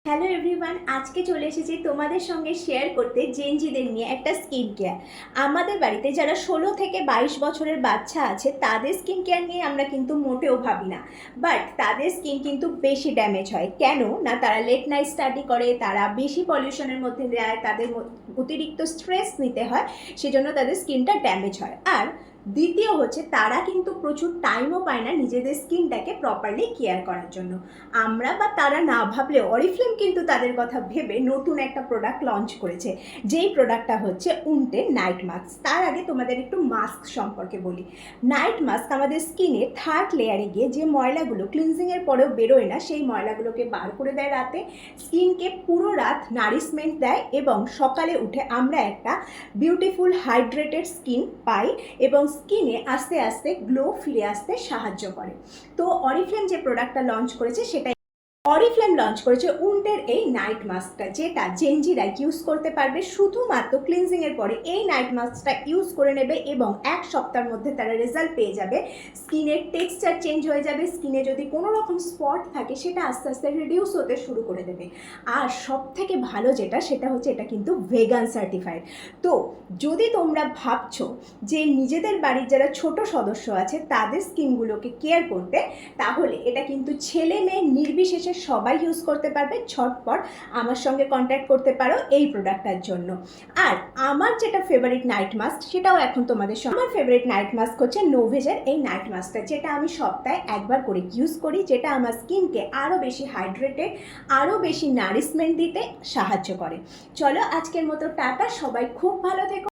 Hello everyone, আজকে চলে এসেছি তোমাদের সঙ্গে শেয়ার করতে জেনজিদের নিয়ে একটা স্কিন কেয়ার। আমাদের বাড়িতে যারা 16 থেকে 22 বছরের বাচ্চা আছে তাদের স্কিন কেয়ার নিয়ে আমরা কিন্তু মোটেও ভাবি না, বাট তাদের স্কিন কিন্তু বেশি ড্যামেজ হয়। কেন না, তারা লেট নাইট স্টাডি করে, তারা বেশি পলিউশনের মধ্যে যায়, তাদের অতিরিক্ত স্ট্রেস নিতে হয়, সেজন্য তাদের স্কিনটা ড্যামেজ হয়। আর দ্বিতীয় হচ্ছে, তারা কিন্তু প্রচুর টাইমও পায় না নিজেদের স্কিনটাকে প্রপারলি কেয়ার করার জন্য। আমরা বা তারা না ভাবলে অরিফ্লেম কিন্তু তাদের কথা ভেবে নতুন একটা প্রোডাক্ট লঞ্চ করেছে, যেই প্রোডাক্টটা হচ্ছে উন্টের নাইট মাস্ক। তার আগে তোমাদের একটু মাস্ক সম্পর্কে বলি। নাইট মাস্ক আমাদের স্কিনে থার্ড লেয়ারে গিয়ে যে ময়লাগুলো ক্লিনজিংয়ের পরেও বেরোয় না, সেই ময়লাগুলোকে বার করে দেয় রাতে, স্কিনকে পুরো রাত নারিশমেন্ট দেয় এবং সকালে উঠে আমরা একটা বিউটিফুল হাইড্রেটেড স্কিন পাই এবং স্কিনে আস্তে আস্তে গ্লো ফিরে আসতে সাহায্য করে। তো অরিফ্লেম যে প্রোডাক্টটা লঞ্চ করেছে সেটা অরিফ্লেম লঞ্চ করেছে উন্টের এই নাইট মাস্কটা, যেটা জেনজিরা ইউজ করতে পারবে শুধুমাত্র ক্লিনজিংয়ের পরে। এই নাইট মাস্কটা ইউজ করে নেবে এবং এক সপ্তাহের মধ্যে তারা রেজাল্ট পেয়ে যাবে। স্কিনের টেক্সচার চেঞ্জ হয়ে যাবে, স্কিনে যদি কোনো রকম স্পট থাকে সেটা আস্তে আস্তে রিডিউস হতে শুরু করে দেবে। আর সব থেকে ভালো যেটা, সেটা হচ্ছে এটা কিন্তু ভেগান সার্টিফাইড। তো যদি তোমরা ভাবছো যে নিজেদের বাড়ির যারা ছোট সদস্য আছে তাদের স্কিনগুলোকে কেয়ার করতে, তাহলে এটা কিন্তু ছেলে মেয়ে নির্বিশেষে সবাই ইউজ করতে পারবে। ঝটপট আমার সঙ্গে কন্ট্যাক্ট করতে পারো এই প্রোডাক্টটার জন্য। আর আমার যেটা ফেভারিট নাইট মাস্ক, সেটাও এখন তোমাদের সঙ্গে। আমার ফেভারিট নাইট মাস্ক হচ্ছে নোভেজের এই নাইট মাস্কটা, যেটা আমি সপ্তাহে একবার করে ইউজ করি, যেটা আমার স্কিনকে আরও বেশি হাইড্রেটেড, আরও বেশি নারিশমেন্ট দিতে সাহায্য করে। চলো আজকের মতো টাটা, সবাই খুব ভালো থেকো।